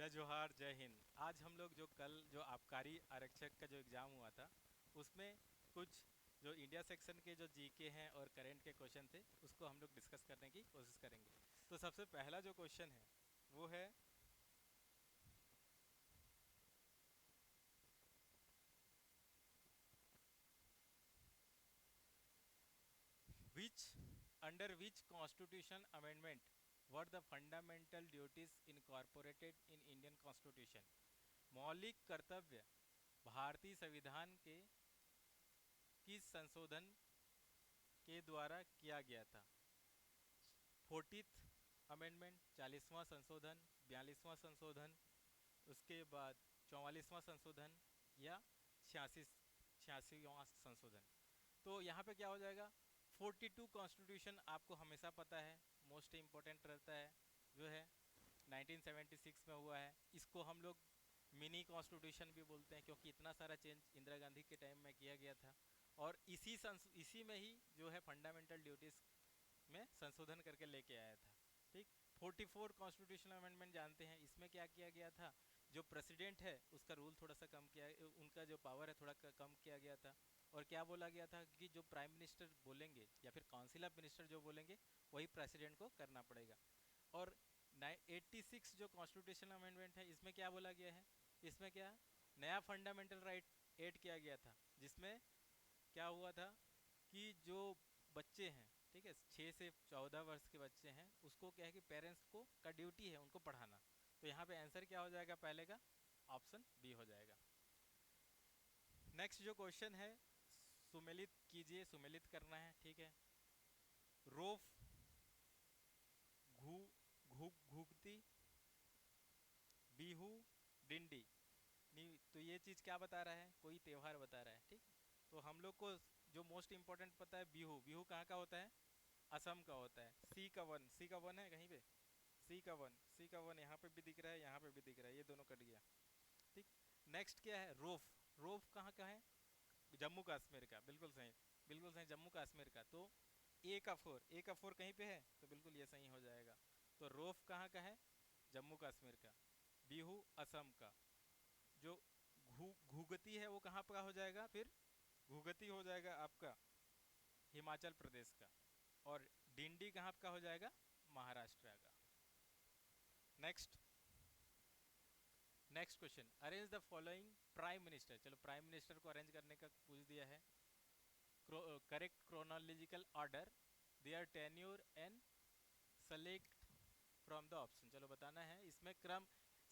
जय जोहार जय हिंद। आज हम लोग जो कल जो आबकारी आरक्षक का जो एग्ज़ाम हुआ था उसमें कुछ जो इंडिया सेक्शन के जो जीके हैं और करंट के क्वेश्चन थे उसको हम लोग डिस्कस करने की कोशिश करेंगे। तो सबसे पहला जो क्वेश्चन है वो है which under which constitution amendment were the fundamental duties incorporated in Indian constitution. मौलिक कर्तव्य भारतीय संविधान के किस संशोधन के द्वारा किया गया था। 40th अमेंडमेंट, 40वां संशोधन, 42वां संशोधन, उसके बाद 44वां संशोधन या 86वां संशोधन। तो यहाँ पे क्या हो जाएगा, 42 कॉन्स्टिट्यूशन आपको हमेशा पता है, मोस्ट इम्पोर्टेंट रहता है, जो है 1976 में हुआ है। इसको हम लोग मिनी कॉन्स्टिट्यूशन भी बोलते हैं क्योंकि इतना सारा चेंज इंदिरा गांधी के टाइम में किया गया था। और इसी में ही जो है फंडामेंटल ड्यूटीज़ में संशोधन करके लेके आया था। ठीक। 44 कॉन्स्टिट्यूशनल अमेंडमेंट जानते हैं, इसमें क्या किया गया था, जो प्रेसिडेंट है उसका रूल थोड़ा सा कम किया, उनका जो पावर है थोड़ा कम किया गया था। और क्या बोला गया था कि जो प्राइम मिनिस्टर बोलेंगे या फिर काउंसिल ऑफ मिनिस्टर जो बोलेंगे वही प्रेसिडेंट को करना पड़ेगा। और 86 जो कॉन्स्टिट्यूशनल अमेंडमेंट है इसमें क्या बोला गया है, इसमें क्या नया फंडामेंटल राइट ऐड किया गया था, जिसमें क्या हुआ था कि जो बच्चे हैं, ठीक है, 6 से 14 वर्ष के बच्चे हैं, उसको क्या है कि पेरेंट्स को का ड्यूटी है उनको पढ़ाना। तो यहाँ पे आंसर क्या हो जाएगा, पहले का ऑप्शन बी हो जाएगा। नेक्स्ट जो क्वेश्चन है, सुमेलित कीजिए, सुमेलित करना है, ठीक है। रोफ, घू घू घुगती, बिहू, डिंडी। नहीं तो ये चीज़ क्या बता रहा है, कोई त्यौहार बता रहा है, ठीक। तो हम लोग को जो मोस्ट इम्पोर्टेंट पता है बिहू। बिहू कहाँ का होता है, असम का होता है। सी का वन, सी का वन है कहीं पे, सी का वन, सी का वन यहाँ पे भी दिख रहा है, यहाँ पे भी दिख रहा है, ये दोनों कट गया, ठीक। नेक्स्ट क्या है, रोफ। रोफ कहाँ का है, जम्मू कश्मीर का, बिल्कुल सही, बिल्कुल सही, जम्मू कश्मीर का। तो ए का फोर, ए का फोर कहीं पे है तो बिल्कुल ये सही हो जाएगा। तो रोफ कहाँ का है, जम्मू कश्मीर का। बिहू असम का। जो घुगती है वो कहाँ का हो जाएगा, फिर घुगती हो जाएगा आपका हिमाचल प्रदेश का। और डिंडी कहाँ का हो जाएगा, महाराष्ट्र का। Next, next question, arrange the following prime minister. चलो प्राइम मिनिस्टर को अरेंज करने का पूछ दिया है। Correct chronological order, their tenure and select from the option. चलो बताना है, इसमें क्रम,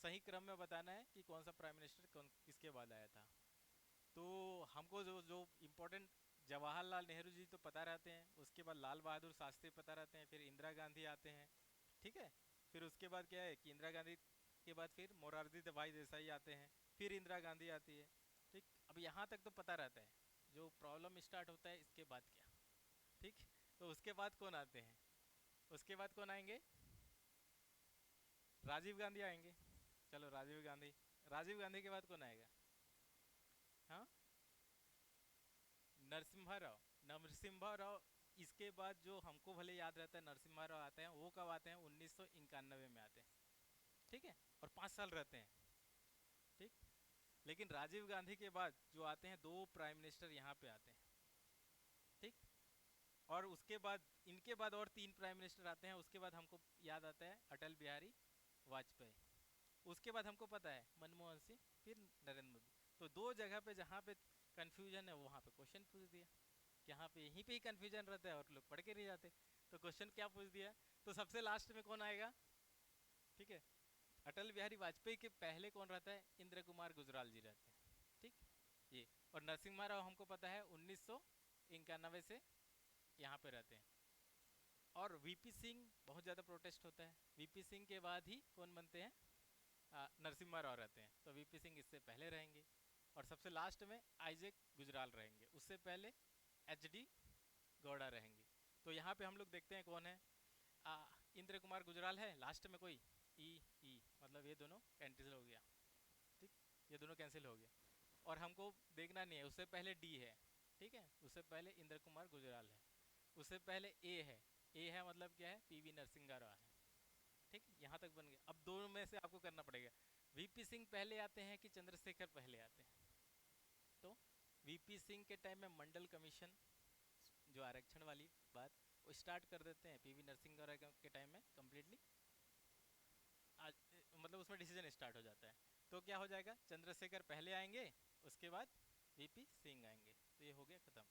सही क्रम में बताना है कि कौन सा प्राइम मिनिस्टर कौन किसके बाद आया था। तो हमको जो जो इम्पोर्टेंट, जवाहरलाल नेहरू जी तो पता रहते हैं, उसके बाद लाल बहादुर शास्त्री पता रहते हैं, फिर इंदिरा गांधी आते हैं, ठीक है। फिर उसके बाद क्या है कि इंदिरा गांधी के बाद फिर मोरारजी भाई देसाई आते हैं, फिर इंदिरा गांधी आती है, ठीक। अब यहाँ तक तो पता रहता है, जो प्रॉब्लम स्टार्ट होता है इसके बाद क्या, ठीक। तो उसके बाद कौन आते हैं, उसके बाद कौन आएंगे, राजीव गांधी आएंगे। चलो राजीव गांधी, राजीव गांधी के बाद कौन आएगा, हाँ, नरसिम्हा राव, नरसिम्हा राव। इसके बाद जो हमको भले याद रहता है नरसिम्हा राव आते हैं, वो कब आते हैं, 1991 में आते हैं, ठीक है, और 5 साल रहते हैं, ठीक। लेकिन राजीव गांधी के बाद जो आते हैं, 2 प्राइम मिनिस्टर यहाँ पे आते हैं, ठीक। और उसके बाद इनके बाद और 3 प्राइम मिनिस्टर आते हैं। उसके बाद हमको याद आता है अटल बिहारी वाजपेयी। उसके बाद हमको पता है मनमोहन सिंह, फिर नरेंद्र मोदी। तो 2 जगह पे जहाँ पे कन्फ्यूजन है वहाँ पे क्वेश्चन पूछ दिया, कि यहाँ पे यहीं पे ही कन्फ्यूजन रहता है और लोग पढ़ के नहीं जाते। तो क्वेश्चन क्या पूछ दिया, तो सबसे लास्ट में कौन आएगा, ठीक है, अटल बिहारी वाजपेयी के पहले कौन रहता है, इंद्र कुमार गुजराल जी रहते हैं, ठीक। ये, और नरसिम्हा राव हमको पता है 1991 से यहाँ पे रहते हैं। और वीपी सिंह बहुत ज़्यादा प्रोटेस्ट होता है, वीपी सिंह के बाद ही कौन बनते हैं, नरसिम्हा राव रहते हैं, तो वीपी सिंह इससे पहले रहेंगे। और सबसे लास्ट में आइजैक गुजराल रहेंगे, उससे पहले एच डी गौड़ा रहेंगे। तो यहाँ पे हम लोग देखते हैं कौन है, इंद्र कुमार गुजराल है, लास्ट में कोई ई, ई मतलब ये दोनों कैंसिल हो गया, ठीक, ये दोनों कैंसिल हो गया। और हमको देखना नहीं है, उससे पहले डी है, ठीक है, उससे पहले इंद्र कुमार गुजराल है, उससे पहले ए है, ए है मतलब क्या है, पीवी नरसिंह राव है, ठीक। यहाँ तक बन गया। अब दोनों में से आपको करना पड़ेगा, वीपी सिंह पहले आते हैं कि चंद्रशेखर पहले आते हैं? तो वीपी सिंह के टाइम में मंडल कमीशन, जो आरक्षण वाली बात, वो स्टार्ट कर देते हैं। पीवी नरसिंह राव के टाइम में कम्प्लीटली मतलब उसमें डिसीजन स्टार्ट हो जाता है। तो क्या हो जाएगा, चंद्रशेखर पहले आएंगे, उसके बाद वीपी सिंह आएंगे। तो ये हो गया खत्म।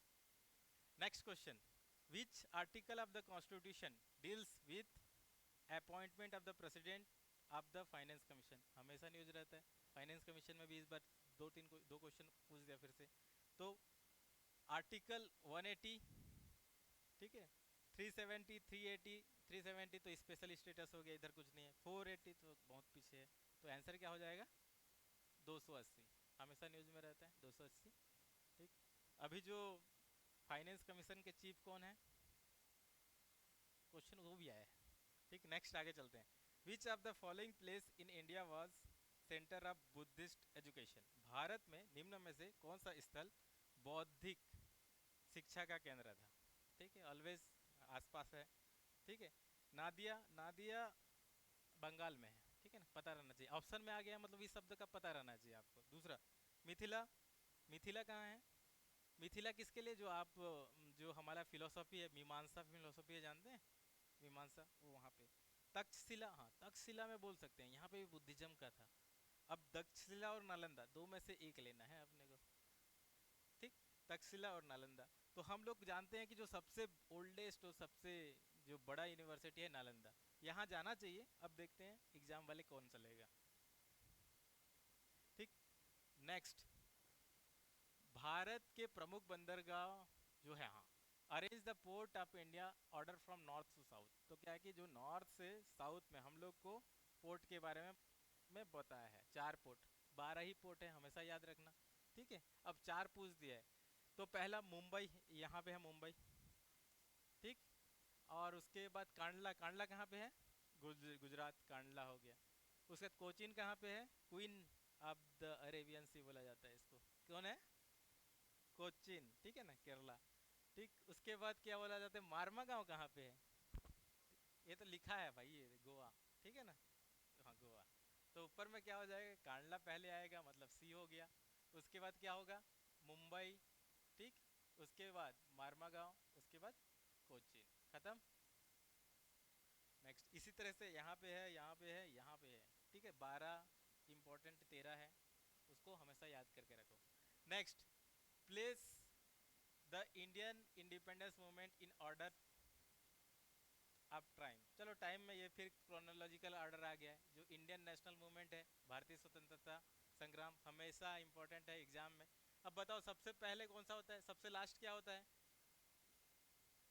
Next question, which article of the constitution deals with appointment of the president of the finance commission? हमेशा न्यूज रहता है, फाइनेंस कमीशन में भी इस बार दो क्वेश्चन पूछ दिया फिर से। तो आर्टिकल 180, ठीक है, 370, 380, 370 तो स्पेशल स्टेटस हो गया, इधर कुछ नहीं है। 480 तो बहुत पीछे है। तो आंसर क्या हो जाएगा, 280। हमेशा न्यूज में रहता है 280। ठीक, अभी जो फाइनेंस कमीशन के चीफ कौन है, क्वेश्चन वो भी आया है। ठीक, नेक्स्ट आगे चलते हैं। Which of the following place in India was centre of Buddhist education? Bharat में निम्न में से कौन सा स्थल बौद्धिक शिक्षा का केंद्र था? ठीक है, ऑलवेज आसपास है। ठीक है, नादिया, नादिया बंगाल में है। ठीक है ना, पता रहना चाहिए, ऑप्शन में आ गया मतलब इस शब्द का पता रहना चाहिए आपको। दूसरा, मिथिला, मिथिला कहाँ है? मिथिला किसके लिए, जो आप जो हमारा फिलोसॉफी है, मीमांसा फिलोसॉफी है, जानते हैं मीमांसा, वो वहाँ पे। तक्षशिला, हाँ तक्षशिला में बोल सकते हैं, यहाँ पे भी बुद्धिज्म का था। अब तक्षशिला और नालंदा दो में से एक लेना है अपने को। ठीक, तक्षशिला और नालंदा। तो हम लोग जानते हैं कि जो सबसे ओल्डेस्ट और सबसे जो बड़ा यूनिवर्सिटी है नालंदा, यहाँ जाना चाहिए। अब देखते हैं एग्जाम वाले कौन चलेगा। ठीक, नेक्स्ट, भारत के प्रमुख बंदरगाह जो है, हाँ, arrange the port of India order from north to south. तो क्या है कि जो नॉर्थ से साउथ में हम लोग को पोर्ट के बारे में बताया है। 4 पोर्ट, 12 ही पोर्ट है, हमेशा याद रखना। ठीक है, अब 4 पूछ दिया है। तो पहला मुंबई, यहाँ पे है मुंबई। ठीक, और उसके बाद कांडला, कांडला कहाँ पे है, गुजरात, कांडला हो गया। उसके बाद कोचीन कहाँ पे है, क्वीन ऑफ द अरेबियन सी बोला जाता है इसको, कौन है, कोचीन। ठीक है ना, केरला। ठीक, उसके बाद क्या बोला जाता है, मारमा गांव कहाँ पे है, ये तो लिखा है भाई, ये गोवा। ठीक है ना, हाँ गोवा। तो ऊपर में क्या हो जाएगा, कांडला पहले आएगा, मतलब सी हो गया। उसके बाद क्या होगा, मुंबई। ठीक, उसके बाद मारमा गांव, उसके बाद कोचीन, खत्म। नेक्स्ट, इसी तरह से यहाँ पे है, यहाँ पे है, यहाँ पे है। ठीक है, 12 इंपॉर्टेंट, 13 है, उसको हमेशा याद करके रखो। Next, place the Indian independence movement in order of time. चलो टाइम में ये फिर क्रोनोलॉजिकल ऑर्डर आ गया है। जो इंडियन नेशनल मूवमेंट है, भारतीय स्वतंत्रता संग्राम, हमेशा इंपॉर्टेंट है एग्जाम में। अब बताओ सबसे पहले कौन सा होता है, सबसे लास्ट क्या होता है,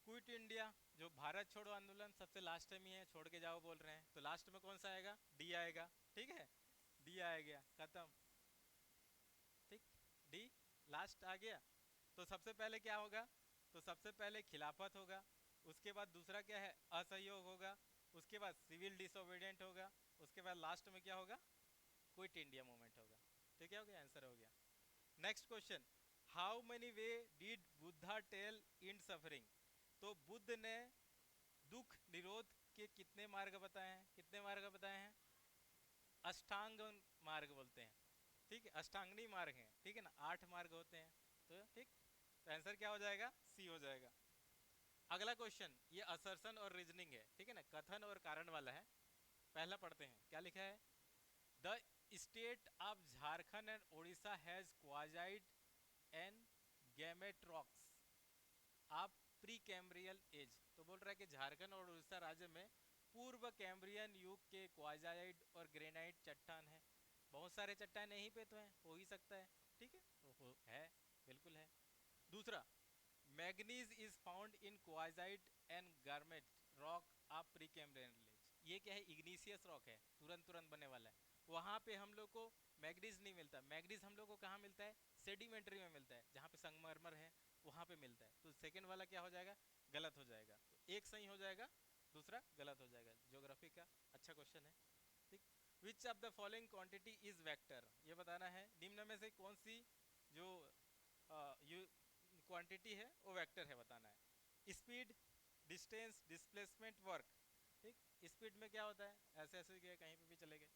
क्विट इंडिया। जो भारत छोड़ो आंदोलन सबसे लास्ट में ही है, छोड़ के जाओ बोल रहे हैं, तो लास्ट में कौन सा आएगा, डी आएगा। ठीक है, डी आ गया, खत्म। ठीक, डी लास्ट आ गया। तो सबसे पहले क्या होगा, तो सबसे पहले खिलाफत होगा। उसके बाद दूसरा क्या है, असहयोग होगा। उसके बाद सिविल डिसोबीडियंट होगा। उसके बाद लास्ट में क्या होगा, क्विट इंडिया मूवमेंट होगा। तो क्या हो गया, आंसर हो गया। Next question, how many way did Buddha tell in suffering? तो बुद्ध ने दुख निरोध के कितने मार्ग बताए हैं, कितने मार्ग बताए हैं, अष्टांग मार्ग बोलते हैं। ठीक है, अष्टांगनी मार्ग है। ठीक है ना, 8 मार्ग होते हैं। तो ठीक, तो आंसर क्या हो जाएगा, सी हो जाएगा। अगला क्वेश्चन, ये असर्शन और रीजनिंग है। ठीक है ना, कथन और कारण वाला है। पहला पढ़ते हैं, क्या लिखा है, the state of Jharkhand and Odisha has quartzite and garnet rocks of Precambrian age. तो बोल रहा है कि झारखंड और उड़ीसा राज्य में पूर्व कैम्ब्रियन युग के क्वाजाइड और ग्रेनाइट चट्टान है। बहुत सारे चट्टान यहीं पे तो हैं, हो ही सकता है। ठीक है, तो है, बिल्कुल है। दूसरा, manganese is found in quartzite and garnet rock of Precambrian age. ये क्या है, इग्निशियस रॉक है, तुरंत तुरंत बनने वाला है। वहाँ पे हम लोग को मैग्नीज नहीं मिलता। मैग्नीज हम लोग को कहाँ मिलता है, सेडिमेंट्री में मिलता है, जहाँ पे संगमरमर है वहाँ पे मिलता है। तो सेकंड वाला क्या हो जाएगा, गलत हो जाएगा। तो एक सही हो जाएगा, दूसरा गलत हो जाएगा। ज्योग्राफी का अच्छा क्वेश्चन है। ठीक, which of the following quantity is vector? ये बताना है निम्न में से कौन सी जो क्वांटिटी है वो वेक्टर है, बताना है। Speed, distance, displacement, work. ठीक, स्पीड में क्या होता है, ऐसे ऐसे गए कहीं पे भी चले गए।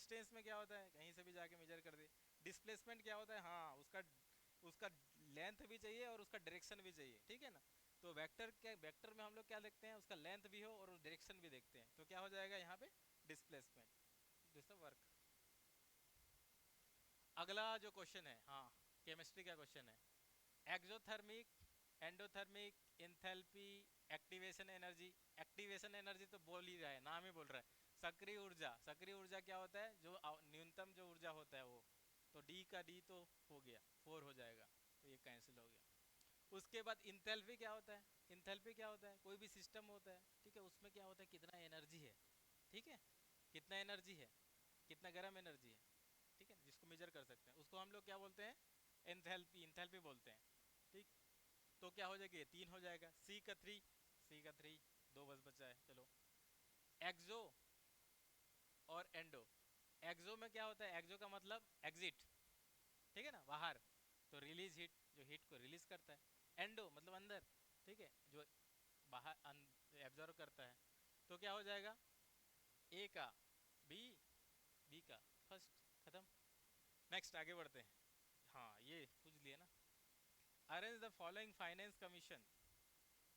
डिस्टेंस में क्या होता है, कहीं से भी जाके मेजर कर दे। डिस्प्लेसमेंट क्या होता है, हाँ उसका उसका लेंथ भी चाहिए और उसका डायरेक्शन भी चाहिए, ठीक है ना। तो वेक्टर क्या, वेक्टर में हम लोग क्या देखते हैं, उसका लेंथ भी हो और डायरेक्शन भी देखते हैं, तो क्या हो जाएगा यहाँ पे डिस्प्लेसमेंट, दिस वर्क। अगला जो क्वेश्चन है, हाँ केमिस्ट्री का क्वेश्चन है, exothermic, endothermic, enthalpy, activation energy. Activation energy तो बोल ही रहा है, नाम ही बोल रहा है। सक्रिय ऊर्जा, सक्रिय ऊर्जा क्या होता है, जो न्यूनतम जो ऊर्जा होता है वो, तो डी का डी तो हो गया, 4 हो जाएगा, तो ये कैंसिल हो गया। उसके बाद इंथैल्पी क्या होता है, इंथैल्पी क्या होता है, कोई भी सिस्टम होता है, ठीक है, उसमें क्या होता है, कितना एनर्जी है, ठीक है, कितना एनर्जी है, कितना गर्म एनर्जी है, ठीक है, जिसको मेजर कर सकते हैं, उसको हम लोग क्या बोलते हैं, एंथैल्पी, इंथैल्पी बोलते हैं, ठीक। तो क्या हो जाएगा, ये 3 हो जाएगा, सी का 3, सी का 3, 2 बस बचा है, चलो। एक्सो और एंडो, एक्सो में क्या होता है, एक्सो का मतलब एग्जिट, ठीक है ना, बाहर, तो रिलीज हीट, जो हीट को रिलीज करता है। एंडो मतलब अंदर, ठीक है, जो बाहर एब्जॉर्व करता है। तो क्या हो जाएगा, ए का बी, बी का फर्स्ट, खत्म। नेक्स्ट आगे बढ़ते हैं, हाँ ये पूछ लिए ना। Arrange the following finance commission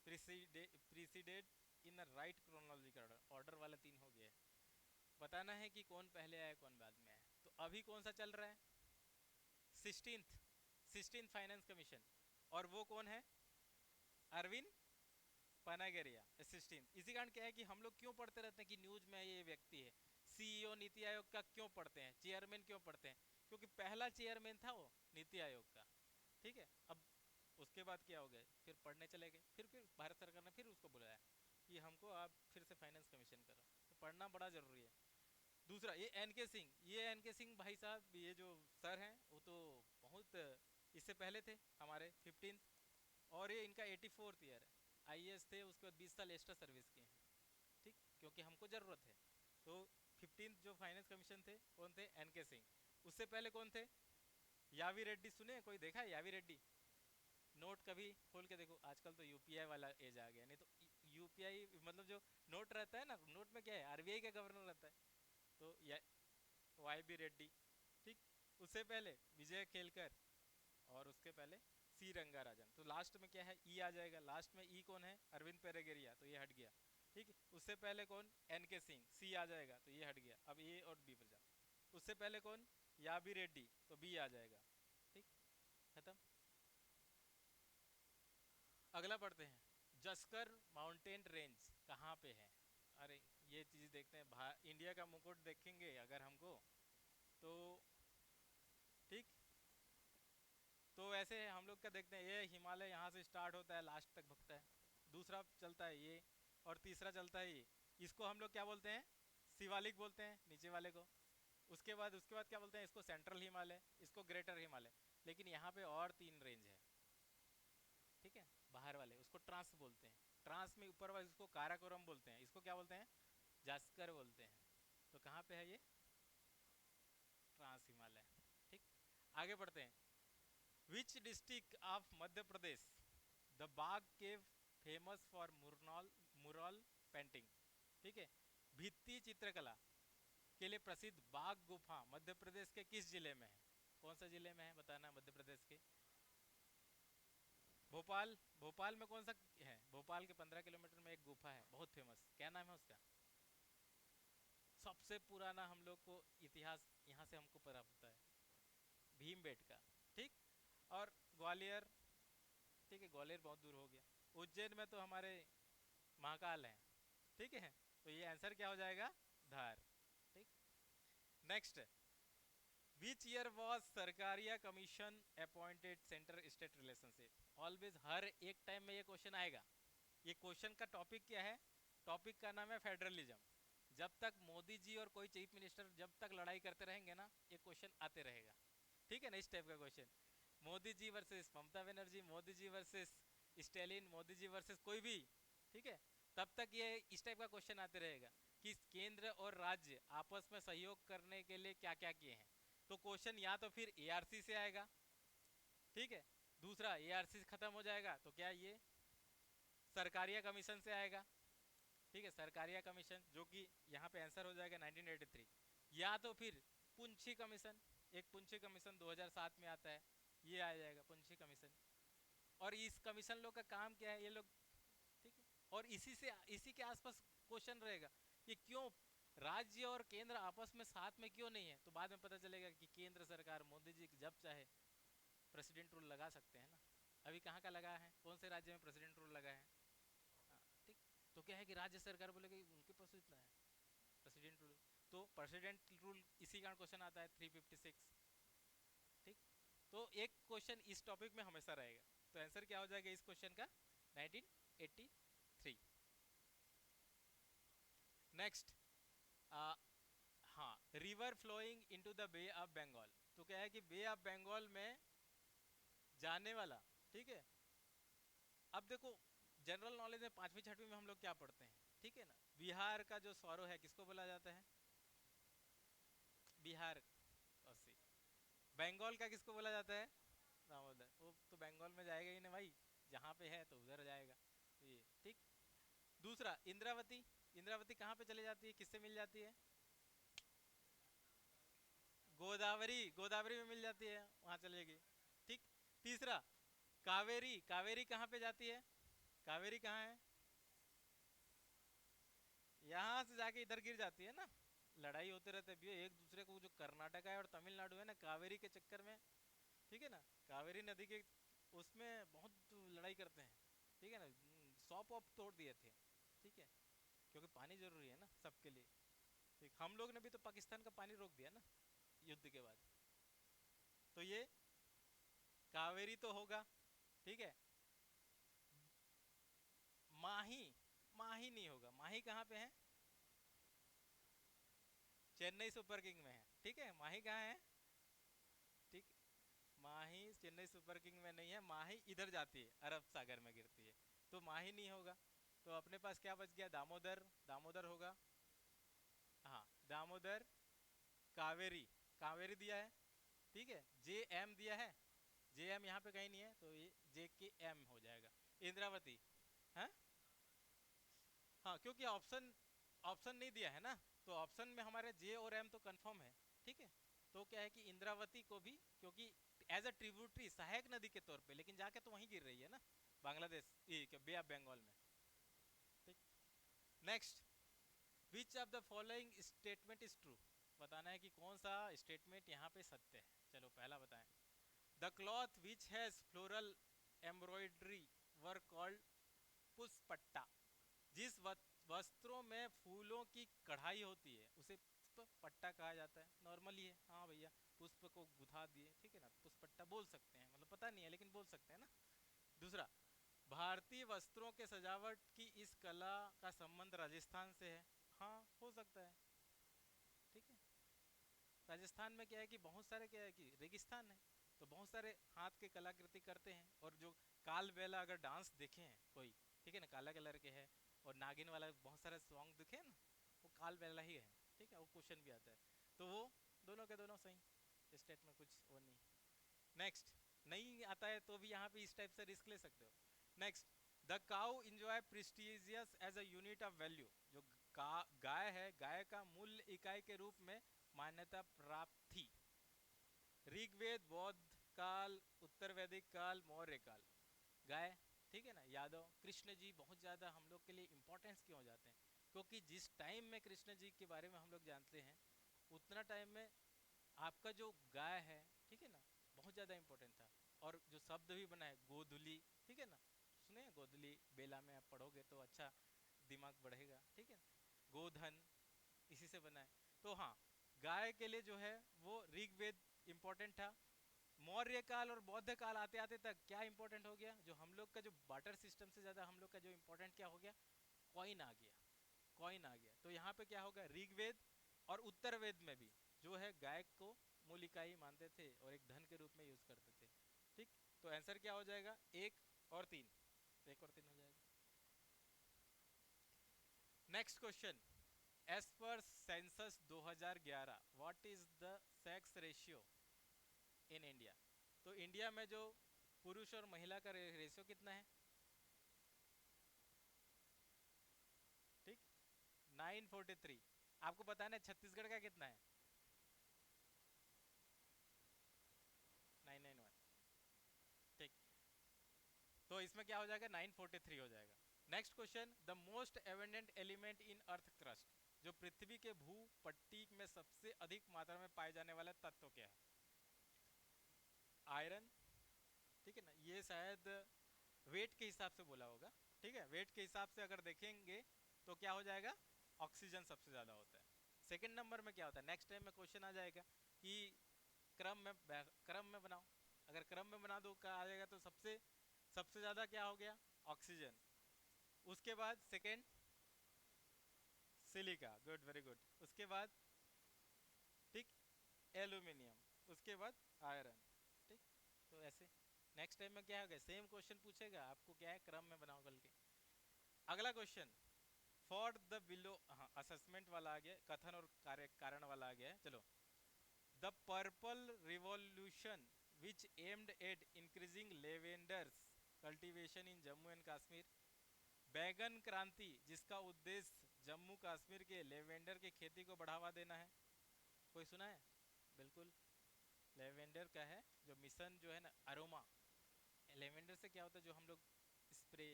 preceded in the right chronological order, वाला 3 हो गया है। बताना है कि कौन पहले आया कौन बाद में आया। तो अभी कौन सा चल रहा है, 16th, 16th फाइनेंस कमीशन, और वो कौन है, अरविंद पनागरिया, 16th। इसी कारण क्या है कि हम लोग क्यों पढ़ते रहते हैं कि न्यूज में ये व्यक्ति है, सीईओ नीति आयोग का क्यों पढ़ते हैं, चेयरमैन क्यों पढ़ते हैं, क्योंकि पहला चेयरमैन था वो नीति आयोग का, ठीक है। अब उसके बाद क्या हो गया, फिर पढ़ने चले गए, फिर भारत सरकार ने फिर उसको बुलाया कि हमको आप फिर से फाइनेंस कमीशन करो, तो पढ़ना बड़ा जरूरी है। दूसरा ये एन के सिंह, ये एन के सिंह भाई साहब, ये जो सर हैं वो तो बहुत इससे पहले थे हमारे 15, और ये इनका 84th ईयर है, आईएएस थे, उसके बाद 20 साल एक्स्ट्रा सर्विस किए हैं, ठीक, क्योंकि हमको ज़रूरत है। तो 15th जो फाइनेंस कमीशन थे कौन थे, एन के सिंह। उससे पहले कौन थे, यावी रेड्डी, सुने कोई, देखा है यावी रेड्डी, नोट कभी खोल के देखो, आजकल तो यूपीआई वाला एज आ गया, नहीं तो यूपीआई मतलब जो नोट रहता है ना, नोट में क्या है, आरबीआई का गवर्नर रहता है, तो वाई बी रेड्डी, ठीक। उससे पहले विजय खेलकर, और उसके पहले सी रंगाराजन। तो लास्ट में क्या है, ई आ जाएगा, लास्ट में ई कौन है, अरविंद पेरेगेरिया, तो ये हट गया, ठीक है। उससे पहले कौन, एन के सिंह, सी आ जाएगा, तो ये हट गया, अब ए और बी बचा। उससे पहले कौन, याबी रेड्डी, तो बी आ जाएगा, ठीक, खत्म। अगला पढ़ते हैं, जस्कर माउंटेन रेंज कहाँ पे है। अरे ये चीज़ देखते हैं, इंडिया का मुकुट देखेंगे अगर हमको, तो ठीक, तो वैसे हम लोग क्या देखते हैं, ये हिमालय यहाँ से स्टार्ट होता है लास्ट तक भगता है, दूसरा चलता है ये, और तीसरा चलता है ये, इसको हम लोग क्या बोलते हैं, शिवालिक बोलते हैं नीचे वाले को। उसके बाद क्या बोलते हैं, इसको सेंट्रल हिमालय, इसको ग्रेटर हिमालय। लेकिन यहाँ पे और 3 रेंज है, ठीक है, बाहर वाले उसको ट्रांस बोलते हैं, ट्रांस में ऊपर वाले इसको काराकोरम बोलते हैं, इसको क्या बोलते हैं, जास्कर बोलते हैं। तो कहाँ पे है ये, ट्रांस हिमालय, ठीक। आगे बढ़ते हैं, which district of Madhya Pradesh the Bagh cave famous for mural mural painting, ठीक है, भित्ति चित्रकला के लिए प्रसिद्ध बाग गुफा मध्य प्रदेश के किस जिले में है, कौन सा जिले में है बताना, मध्य प्रदेश के, भोपाल, भोपाल में कौन सा है, भोपाल के 15 किलोमीटर में एक गुफा है बहुत फेमस, क्या नाम है उसका, सबसे पुराना हम लोग को इतिहास यहाँ से हमको पता होता है, भीमबेटका, ठीक। और ग्वालियर, ठीक है, ग्वालियर बहुत दूर हो गया। उज्जैन में तो हमारे महाकाल हैं, ठीक है, तो ये आंसर क्या हो जाएगा, धार, ठीक। Next, which year was Sarkaria commission appointed centre state relationship, always हर एक टाइम में ये क्वेश्चन आएगा। ये क्वेश्चन का टॉपिक क्या है, टॉपिक का नाम है फेडरलिज्म। जब तक मोदी जी और कोई चीफ मिनिस्टर जब तक लड़ाई करते रहेंगे ना, ये क्वेश्चन आते रहेगा, ठीक है ना, इस टाइप का question, Modi ji versus Mamata Banerjee, Modi ji versus Stalin, Modi ji versus कोई भी, ठीक है, तब तक ये इस टाइप का क्वेश्चन आते रहेगा कि केंद्र और राज्य आपस में सहयोग करने के लिए क्या क्या किए हैं। तो क्वेश्चन या तो फिर एआरसी से आएगा, ठीक है, दूसरा एआरसी खत्म हो जाएगा तो क्या ये सरकारिया कमीशन से आएगा, ठीक है, सरकारिया कमीशन, जो कि यहाँ पे आंसर हो जाएगा 1983, या तो फिर पुंछी कमीशन, एक पुंछी कमीशन 2007 में आता है, ये आ जाएगा पुंछी कमीशन। और इस कमीशन लोग का काम क्या है, ये लोग, ठीक है, और इसी के आसपास क्वेश्चन रहेगा कि क्यों राज्य और केंद्र आपस में साथ में क्यों नहीं है। तो बाद में पता चलेगा कि केंद्र सरकार मोदी जी जब चाहे प्रेसिडेंट रूल लगा सकते हैं ना। अभी कहाँ का लगा है, कौन से राज्य में प्रेसिडेंट रूल लगा है? हाँ, ठीक। तो क्या है कि राज्य सरकार बोलेगी उनके पास तो इतना है प्रेसिडेंट रूल, तो प्रेसिडेंट रूल इसी कारण क्वेश्चन आता है 356। ठीक, तो एक क्वेश्चन इस टॉपिक में हमेशा रहेगा। तो आंसर क्या हो जाएगा इस क्वेश्चन का? 1983। नेक्स्ट, हाँ, river flowing into the Bay of Bengal. तो क्या है कि बे ऑफ बंगाल में जाने वाला, ठीक है। अब देखो, जनरल नॉलेज में पांचवी छठवीं में हम लोग क्या पढ़ते हैं, ठीक है ना, बिहार का जो सौरो है किसको बोला जाता है? बिहार, अस्सी। बंगाल का किसको बोला जाता है? दामोदर। वो तो बंगाल में जाएगा ही ना भाई, जहाँ पे है तो उधर जाएगा। तो ये ठीक। दूसरा, इंद्रावती। इंद्रावती कहाँ पे चली जाती है, किससे मिल जाती है? गोदावरी, गोदावरी में मिल जाती है, वहां चलेगी। ठीक। तीसरा, कावेरी। कावेरी कहाँ पे जाती है? कावेरी कहाँ है? यहाँ से जाके इधर गिर जाती है ना। लड़ाई होते रहते हैं भैया एक दूसरे को, जो कर्नाटका है और तमिलनाडु है ना, कावेरी के चक्कर में, ठीक है ना, कावेरी नदी के उसमें बहुत लड़ाई करते हैं, ठीक है ना, 100 पॉप तोड़ दिए थे, ठीक है, क्योंकि पानी जरूरी है ना सबके लिए। ठीक, हम लोग ने भी तो पाकिस्तान का पानी रोक दिया ना युद्ध के बाद। तो ये कावेरी तो होगा, ठीक है। माही, माही नहीं होगा। माही कहाँ पे है? चेन्नई सुपर किंग में है, ठीक है। माही कहाँ है? ठीक, माही चेन्नई सुपर किंग में नहीं है। माही इधर जाती है, अरब सागर में गिरती है, तो माही नहीं होगा। तो अपने पास क्या बच गया? दामोदर। दामोदर होगा, हाँ, दामोदर। कावेरी, कावेरी दिया है, ठीक है। जे एम दिया है, जे एम यहाँ पे कहीं नहीं है, तो ये जे के एम हो जाएगा। इंद्रावती, हाँ हाँ, क्योंकि ऑप्शन ऑप्शन नहीं दिया है ना, तो ऑप्शन में हमारे जे और एम तो कंफर्म है, ठीक है। तो क्या है कि इंद्रावती को भी, क्योंकि एज अ ट्रिब्यूटरी, सहायक नदी के तौर पे, लेकिन जाके तो वहीं गिर रही है ना, बांग्लादेश, ये बे ऑफ बंगाल में। ठीक। Next, which of the following statement is true. बताना है कि कौन सा स्टेटमेंट यहाँ पे सत्य है। चलो पहला बताएं। The cloth which has floral embroidery were called pushpatta. जिस वस्त्रों में फूलों की कढ़ाई होती है उसे पुष्प पट्टा कहा जाता है। नॉर्मली है, हाँ भैया, पुष्प को गुथा दिए, ठीक है ना, पुष्पट्टा बोल सकते हैं, मतलब पता नहीं है लेकिन बोल सकते हैं ना। दूसरा, भारतीय वस्त्रों के सजावट की इस कला का संबंध राजस्थान से है। हाँ, हो सकता है, ठीक है। राजस्थान में क्या है कि बहुत सारे, क्या है कि रेगिस्तान है, तो बहुत सारे हाथ के कलाकृति करते हैं। और जो काल बेला अगर डांस देखे हैं कोई, ठीक है ना, काला कलर के है, और नागिन वाला बहुत सारे सॉन्ग दिखे ना, वो काल बेला ही है, ठीक है। वो क्वेश्चन भी आता है, तो वो दोनों के दोनों सही, स्टेट में कुछ वो नहीं। नेक्स्ट, नहीं आता है तो भी यहाँ पे इस टाइप से रिस्क ले सकते हो। Next, the cow enjoy prestigious as a unit of value. जो गाय है, गाय का मूल्य इकाई के रूप में मान्यता प्राप्त थी। ऋग्वेद, बौद्ध काल, उत्तर वैदिक काल, मौर्य काल। गाय, ठीक है ना। यादव, कृष्ण जी बहुत ज़्यादा हम लोग के लिए इंपॉर्टेंस क्यों हो जाते हैं? क्योंकि जिस टाइम में कृष्ण जी के बारे में हम लोग जानते हैं, उतना टाइम में आपका जो गाय है, ठीक है ना, बहुत ज़्यादा इंपॉर्टेंट था। और जो शब्द भी बना है गोधुली, ठीक है ना, सुने हैं गोधुली, बेला में आप पढ़ोगे तो अच्छा दिमाग बढ़ेगा, ठीक है। गोधन, इसी से बना है। तो हाँ, गाय के लिए जो है वो ऋग्वेद इंपॉर्टेंट था। मौर्य काल और बौद्ध काल आते आते तक क्या इंपॉर्टेंट हो गया? जो हम लोग का जो बार्टर सिस्टम से ज़्यादा हम लोग का जो इंपॉर्टेंट क्या हो गया? कॉइन आ गया, कॉइन आ गया। तो यहाँ पे क्या होगा? ऋग्वेद और उत्तर वेद में भी जो है गाय को मूल इकाई मानते थे और एक धन के रूप में यूज करते थे, ठीक। तो आंसर क्या हो जाएगा? एक और तीन, तो एक और तीन हो जाएगा। Next question, as per census 2011 what is the sex ratio in India. तो इंडिया में जो पुरुष और महिला का रेशियो कितना है? ठीक, 943। आपको बताना है छत्तीसगढ़ का कितना है? तो इसमें क्या हो जाएगा 943 हो जाएगा। Next question, the most abundant element in earth crust, जो पृथ्वी के भू पट्टी में सबसे अधिक मात्रा में पाए जाने वाला तत्व क्या है? आयरन, ठीक है ना, ये शायद वेट के हिसाब से बोला होगा, ठीक है, वेट के हिसाब से अगर देखेंगे तो क्या हो जाएगा, ऑक्सीजन सबसे ज्यादा होता है। सेकंड नंबर में क्या होता है, नेक्स्ट टाइम में क्वेश्चन आ जाएगा कि क्रम में बनाओ, अगर क्रम में बना दो क्या आ जाएगा, तो सबसे सबसे ज्यादा क्या हो गया, ऑक्सीजन। उसके बाद second silica, good, very good. उसके बाद ठीक एल्यूमिनियम, उसके बाद आयरन, ठीक। तो ऐसे नेक्स्ट टाइम में क्या होगा, सेम क्वेश्चन पूछेगा आपको, क्या है, क्रम में बनाओ करके। अगला क्वेश्चन, फॉर द बिलो, हाँ असेसमेंट वाला आ गया, कथन और कारण वाला आ गया है, चलो। The purple revolution which aimed at increasing lavenders cultivation in Jammu and Kashmir, बैगन क्रांति जिसका उद्देश्य जम्मू कश्मीर के लेवेंडर की खेती को बढ़ावा देना है, कोई सुना है? बिल्कुल, लेवेंडर का है जो मिशन जो है ना, अरोमा, लेवेंडर से क्या होता है, जो हम लोग स्प्रे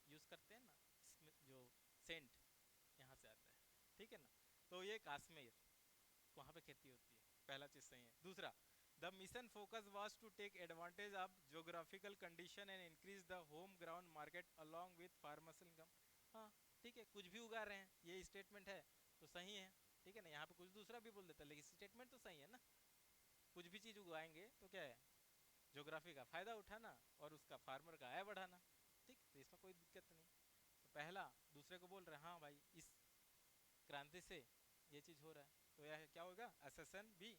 यूज करते हैं ना, जो सेंट, यहाँ से आता है, ठीक है ना। तो ये कश्मीर, वहाँ पे खेती होती है, पहला चीज सही है। दूसरा, the mission focus was to take advantage of geographical condition and increase the home ground market along with farmers income. हाँ ठीक है, कुछ भी उगा रहे हैं, ये स्टेटमेंट है तो सही है, ठीक है ना। यहाँ पे कुछ दूसरा भी बोल देता है, लेकिन स्टेटमेंट तो सही है ना। कुछ भी चीज उगाएंगे तो क्या है, ज्योग्राफी का फायदा उठाना और उसका फार्मर का आय बढ़ाना, ठीक, तो इसमें कोई दिक्कत नहीं। तो पहला दूसरे को बोल रहे हैं, हाँ भाई इस क्रांति से ये चीज हो रहा है, तो यह क्या होगा, असेसन भी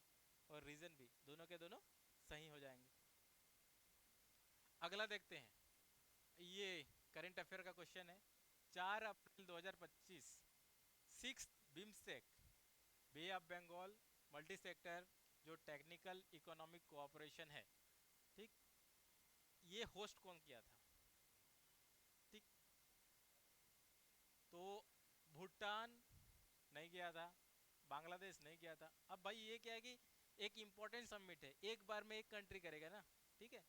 और रीजन भी, दोनों के दोनों सही हो जाएंगे। अगला देखते हैं, ये करंट अफेयर का क्वेश्चन है। 4 April 2025 six BIMSTEC bay of Bengal multi sector जो टेक्निकल इकोनॉमिक कोऑपरेशन है, ठीक, ये होस्ट कौन किया था, ठीक। तो भूटान नहीं गया था, बांग्लादेश नहीं गया था। अब भाई ये क्या है कि एक इंपॉर्टेंट समिट है, एक बार में एक कंट्री करेगा ना, ठीक है,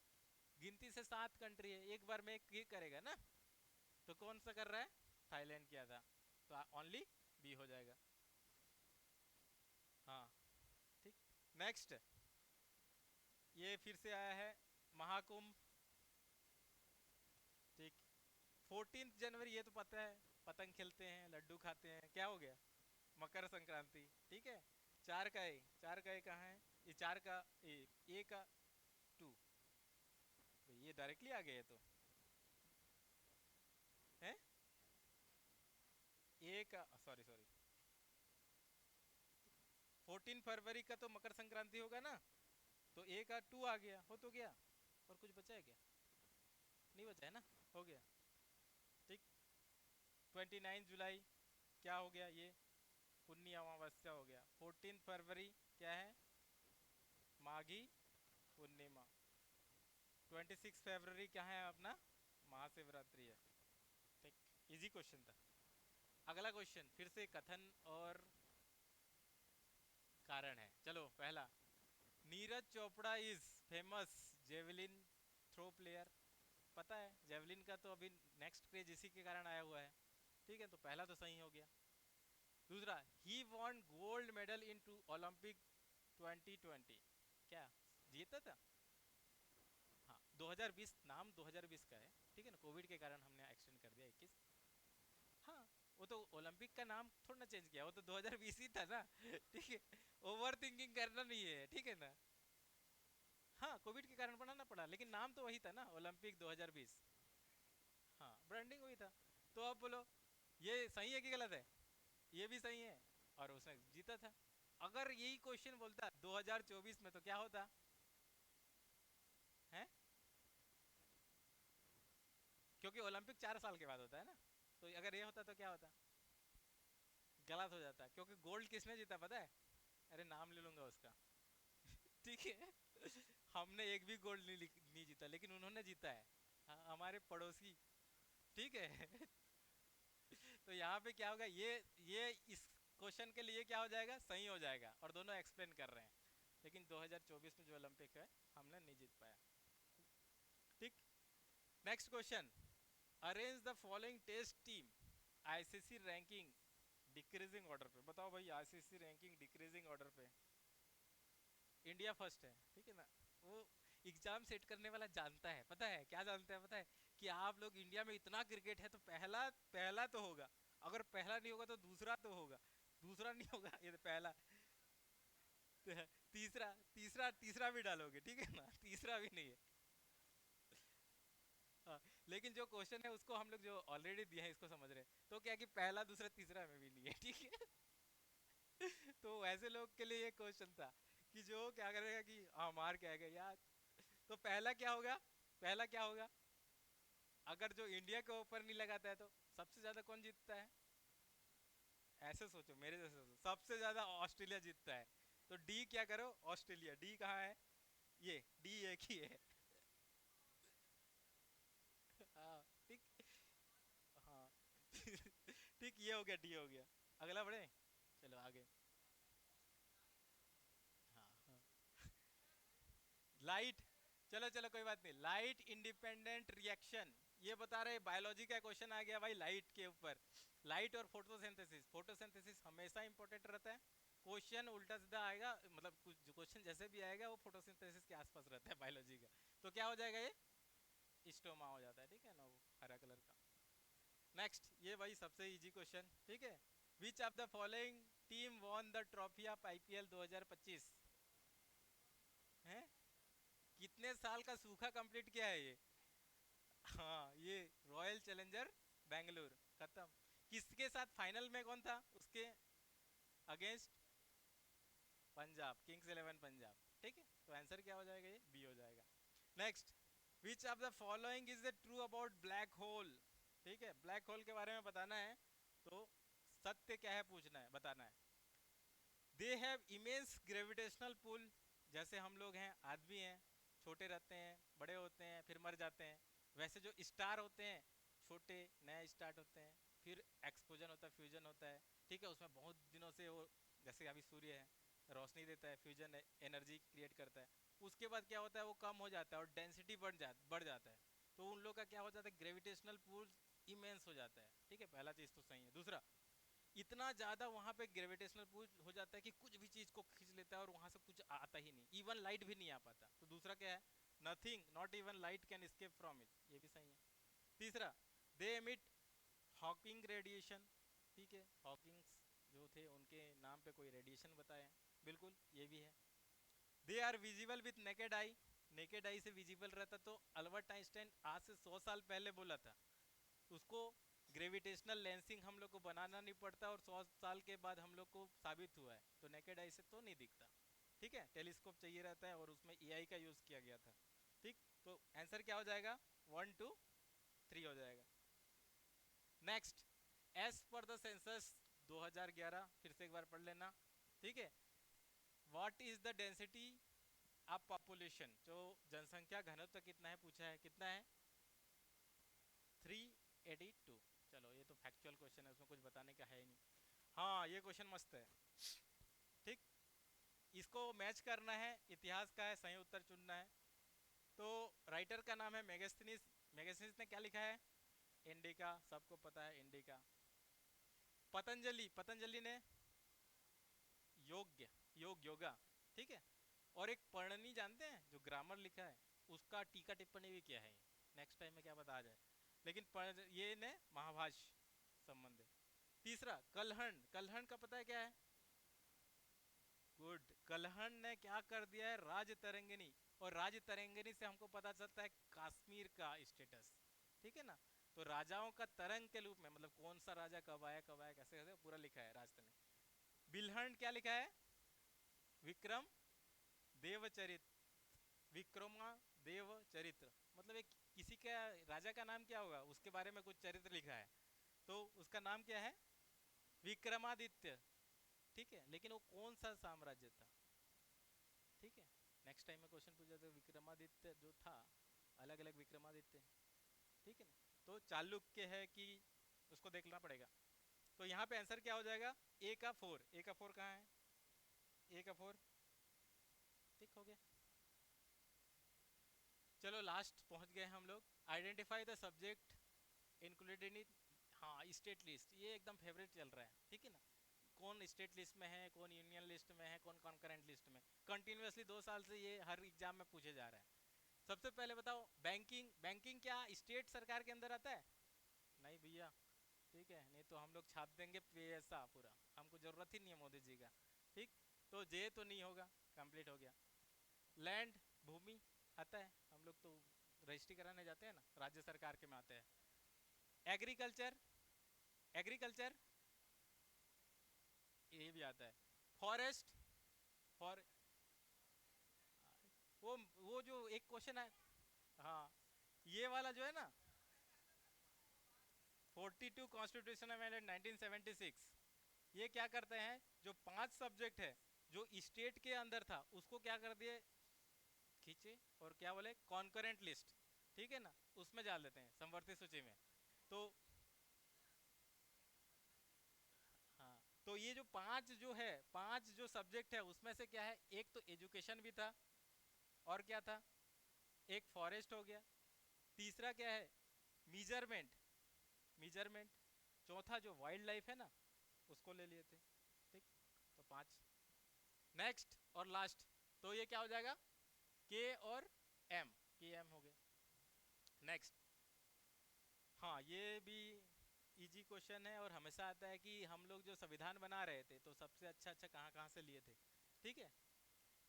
गिनती से 7 कंट्री है, एक बार में एक ही करेगा ना, तो कौन सा कर रहा है, थाईलैंड किया था, तो ओनली बी हो जाएगा। हाँ ठीक। नेक्स्ट, ये फिर से आया है महाकुंभ, ठीक। 14 जनवरी ये तो पता है, पतंग खेलते हैं, लड्डू खाते हैं, क्या हो गया, मकर संक्रांति, ठीक है। 4 का ए कहाँ है, ये 4 का ए का 2, ये डायरेक्टली आ गया, तो है ए का, सॉरी सॉरी, 14 फरवरी का तो मकर संक्रांति होगा ना, तो ए का 2 आ गया, हो तो गया, और कुछ बचा है क्या, नहीं बचा है ना, हो गया, ठीक। 29 जुलाई क्या हो गया, ये पुण्य अमावस्या हो गया। 14 फरवरी क्या है, माघी पूर्णिमा। 26 फरवरी क्या है अपना, महाशिवरात्रि है, ठीक। इजी क्वेश्चन था। अगला क्वेश्चन फिर से कथन और कारण है, चलो पहला, Neeraj Chopra is famous javelin throw player, पता है जेवलिन का तो अभी नेक्स्ट क्रेज इसी के कारण आया हुआ है, ठीक है, तो पहला तो सही हो गया। दूसरा, he won gold medal in two Olympic 2020, क्या जीता था, हाँ 2020, नाम 2020 का है, ठीक है ना, कोविड के कारण हमने एक्सटेंड कर दिया 21। हाँ वो तो ओलंपिक का नाम थोड़ा ना चेंज किया, वो तो 2020 ही था ना, ठीक है, ओवर थिंकिंग करना नहीं है, ठीक है ना। हाँ कोविड के कारण बनाना पड़ा, लेकिन नाम तो वही था ना, ओलंपिक 2020, हाँ ब्रांडिंग वही था। तो अब बोलो ये सही है कि गलत है, ये भी सही है, और उसने जीता था। अगर यही क्वेश्चन बोलता 2024 में तो क्या होता है, क्योंकि ओलंपिक 4 साल के बाद होता है ना, तो अगर ये होता तो क्या होता, गलत हो जाता, क्योंकि गोल्ड किसने जीता पता है, अरे नाम ले लूंगा उसका, ठीक है, हमने एक भी गोल्ड नहीं जीता, लेकिन उन्होंने जीता है, हाँ, हमारे पड़ोसी, ठीक है। तो यहाँ पे क्या होगा, ये इस क्वेश्चन के लिए क्या हो जाएगा, सही हो जाएगा, और दोनों एक्सप्लेन कर रहे हैं, लेकिन 2024 में जो ओलंपिक है हमने नहीं जीत पाया, ठीक। Next question, arrange the following test team ICC ranking decreasing order पे। बताओ भाई, आईसीसी रैंकिंग डिक्रीजिंग ऑर्डर पे इंडिया फर्स्ट है, ठीक है ना। वो एग्जाम सेट करने वाला जानता है, पता है क्या जानता है, पता है कि आप लोग इंडिया में इतना क्रिकेट है तो पहला पहला तो होगा, अगर पहला नहीं होगा तो दूसरा तो होगा, दूसरा नहीं होगा ये तो पहला, तीसरा तीसरा तीसरा भी डालोगे, ठीक है ना, तीसरा भी नहीं है। हाँ, लेकिन जो क्वेश्चन है उसको हम लोग जो ऑलरेडी दिए हैं इसको समझ रहे हैं, तो क्या कि पहला दूसरा तीसरा में भी नहीं है, ठीक है। तो ऐसे लोग के लिए ये क्वेश्चन था कि जो क्या करेगा कि हाँ मार के आएगा यार। तो पहला क्या होगा, पहला क्या होगा, अगर जो इंडिया के ऊपर नहीं लगाता है तो सबसे ज्यादा कौन जीतता है, ऐसे सोचो मेरे जैसे सोचो, सबसे ज्यादा ऑस्ट्रेलिया जीतता है। तो डी क्या करो, ऑस्ट्रेलिया, डी कहाँ है, ये डी एक ही है। हाँ ठीक, हाँ ठीक, ये हो गया, डी हो गया। अगला बढ़े, चलो आगे। हाँ हाँ, लाइट, चलो चलो कोई बात नहीं, लाइट इंडिपेंडेंट रिएक्शन, ये बता रहे बायोलॉजी का क्वेश्चन आ गया भाई लाइट के ऊपर। लाइट और फोटोसिंथेसिस, फोटोसिंथेसिस हमेशा इंपॉर्टेंट रहता है, क्वेश्चन उल्टा सीधा आएगा, मतलब कुछ क्वेश्चन जैसे भी आएगा वो फोटोसिंथेसिस के आसपास रहता है बायोलॉजी का। तो क्या हो जाएगा ये, स्टोमा हो जाता है, ठीक है ना, वो हरा कलर का। नेक्स्ट, ये भाई सबसे इजी क्वेश्चन, ठीक है। Which of the following team won the trophy of IPL 2025 है, कितने साल का सूखा कंप्लीट किया है ये, हाँ ये रॉयल चैलेंजर बेंगलुरु, खत्म। किसके साथ फाइनल में कौन था उसके अगेंस्ट, पंजाब किंग्स 11 पंजाब, ठीक है। तो आंसर क्या हो जाएगा, ये बी हो जाएगा। Next, which of the following is the true about black hole, ठीक है, ब्लैक होल के बारे में बताना है, तो सत्य क्या है पूछना है, बताना है। They have immense gravitational pull, जैसे हम लोग हैं, आदमी हैं, छोटे रहते हैं, बड़े होते हैं, फिर मर जाते हैं, वैसे जो स्टार होते हैं छोटे नए स्टार्ट होते हैं, फिर एक्सप्लोजन होता है, फ्यूजन होता है, ठीक है, उसमें बहुत दिनों से वो, जैसे अभी सूर्य है रोशनी देता है, फ्यूजन एनर्जी क्रिएट करता है, उसके बाद क्या होता है वो कम हो जाता है और डेंसिटी बढ़ जाता है, तो उन लोग का क्या हो जाता है, ग्रेविटेशनल पुल इमेंस हो जाता है, ठीक है, पहला चीज़ तो सही है। दूसरा, इतना ज्यादा वहां पे ग्रेविटेशनल पुल हो जाता है कि कुछ भी चीज को खींच लेता है और वहां से कुछ आता ही नहीं, इवन लाइट भी नहीं आ पाता। तो दूसरा क्या है, nothing, not even light can escape from it, ये भी सही है। तीसरा, दे एमिट हॉकिंग रेडिएशन, ठीक है, हॉकिंग्स जो थे उनके नाम पे कोई रेडिएशन बताए, बिल्कुल ये भी है। They are visible with naked eye, naked eye से विजिबल रहता, तो अल्बर्ट आइंस्टाइन आज से 100 साल पहले बोला था, उसको ग्रेविटेशनल लेंसिंग हम लोग को बनाना नहीं पड़ता और 100 साल के बाद हम लोग को साबित हुआ है, तो नेकेड आई से तो नहीं दिखता, ठीक है, टेलीस्कोप चाहिए रहता है और उसमें एआई का यूज किया गया था, ठीक। तो आंसर क्या हो जाएगा, 1 2 3 हो जाएगा। Next, as per the census 2011, फिर से एक बार पढ़ लेना, ठीक है। What is the density of population, जो जनसंख्या घनत्व कितना है पूछा है, कितना है, 382। चलो ये तो फैक्चुअल क्वेश्चन है, उसमें कुछ बताने का है ही नहीं। हाँ ये क्वेश्चन मस्त है, ठीक, इसको मैच करना है, इतिहास का है, सही उत्तर चुनना है। तो राइटर का नाम है मेगास्थनीज, मेगास्थनीज ने क्या लिखा है, इंडिका, सबको पता है इंडिका। पतंजलि, पतंजलि ने योग्य, योगा, ठीक है। और एक पढ़नी जानते हैं जो ग्रामर लिखा है, उसका टीका टिप्पणी भी किया है, नेक्स्ट टाइम में क्या बता आ जाए, लेकिन ये ने महाभाष्य संबंध है। तीसरा, कलहण, कलहण का पता है क्या है, गुड, कलहण ने क्या कर दिया है, राज तरंगिणी, और राज तरंगिणी से हमको पता चलता है कश्मीर का स्टेटस, ठीक है ना। तो राजाओं का तरंग के रूप में, मतलब कौन सा राजा कब आया कैसे कैसे पूरा लिखा है राजतरंग। बिल्हण क्या लिखा है, विक्रम देवचरित, विक्रमा देव चरित्र, मतलब एक किसी का राजा का नाम क्या होगा, उसके बारे में कुछ चरित्र लिखा है, तो उसका नाम क्या है, विक्रमादित्य, ठीक है, लेकिन वो कौन सा साम्राज्य था, ठीक है। नेक्स्ट टाइम में क्वेश्चन पूछा तो विक्रमादित्य जो था, अलग अलग विक्रमादित्य, ठीक है ना। तो चालुक्य है कि, उसको देखना पड़ेगा। तो यहाँ पे आंसर क्या हो जाएगा, ए का 4, ए का 4 कहाँ है, ए का 4, ठीक हो गया। चलो लास्ट पहुंच गए हम लोग। Identify the subject included in, हाँ स्टेट लिस्ट, ये एकदम फेवरेट चल रहा है, ठीक है ना। कौन स्टेट लिस्ट में है, कौन यूनियन लिस्ट में है, कौन कॉन्करेंट लिस्ट में, कंटिन्यूसली 2 साल से ये हर एग्जाम में पूछे जा रहा है। सबसे पहले बताओ, बैंकिंग, बैंकिंग क्या स्टेट सरकार के अंदर आता है? नहीं भैया, ठीक है, नहीं तो हम लोग छाप देंगे पैसा पूरा, हमको जरूरत ही नहीं है मोदी जी का। ठीक, तो जे तो नहीं होगा, कंप्लीट हो गया। लैंड, भूमि आता है, हम लोग तो रजिस्ट्री कराने जाते हैं ना, राज्य सरकार के में आते हैं। एग्रीकल्चर, एग्रीकल्चर ये भी आता है। फॉरेस्ट, फॉर, वो जो एक क्वेश्चन है, हाँ ये वाला जो है ना, 42 कॉन्स्टिट्यूशन अमेंडमेंट 1976, ये क्या करते हैं, जो 5 सब्जेक्ट है जो स्टेट के अंदर था उसको क्या कर दिए, खींचे, और क्या बोले, कॉन्करेंट लिस्ट, ठीक है ना, उसमें डाल देते हैं समवर्ती सूची में। तो हाँ, तो ये जो 5 जो है, 5 जो सब्जेक्ट है उसमें से क्या है, एक तो एजुकेशन भी था, और क्या था, एक फॉरेस्ट हो गया, तीसरा क्या है, मीजरमेंट, मीजरमेंट, चौथा जो वाइल्ड लाइफ है ना उसको ले लिए थे। ठीक, तो 5। नेक्स्ट और लास्ट, तो ये क्या हो जाएगा, के और एम, के एम हो गया। नेक्स्ट, हाँ ये भी इजी क्वेश्चन है और हमेशा आता है कि हम लोग जो संविधान बना रहे थे तो सबसे अच्छा अच्छा कहाँ कहाँ से लिए थे। ठीक है,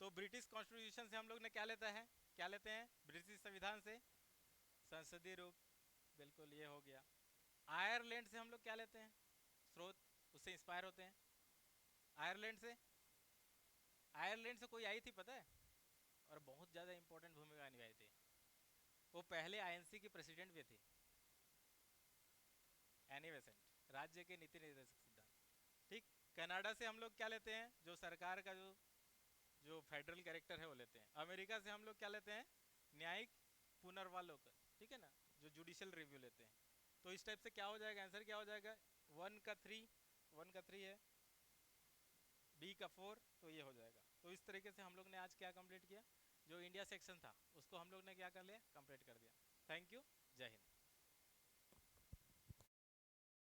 तो ब्रिटिश कॉन्स्टिट्यूशन से हम लोग ने क्या लेता है, क्या लेते हैं ब्रिटिश संविधान से, संसदीय रूप, बिल्कुल ये हो गया। आयरलैंड से हम लोग क्या लेते हैं, स्रोत, उससे इंस्पायर होते हैं। आयरलैंड से, आयरलैंड से कोई आई थी पता है, और बहुत ज़्यादा इंपॉर्टेंट भूमिका निभाई थी, वो पहले आईएनसी की प्रेसिडेंट भी थी, एनी बेसेंट, राज्य के नीति निर्देशक सिद्धांत। ठीक, कनाडा से हम लोग क्या लेते हैं, जो सरकार का जो जो फेडरल कैरेक्टर है वो लेते हैं। अमेरिका से हम लोग क्या लेते हैं, न्यायिक पुनर्वालोकन, ठीक है ना, जो जुडिशियल रिव्यू लेते हैं। तो इस टाइप से क्या हो जाएगा, आंसर क्या हो जाएगा, 1 का 3, 1 का 3 है, बी का 4, तो ये हो जाएगा। तो इस तरीके से हम लोग ने आज क्या कंप्लीट किया, जो इंडिया सेक्शन था उसको हम लोग ने क्या कर लिया, कंप्लीट कर दिया। थैंक यू, जय हिंद।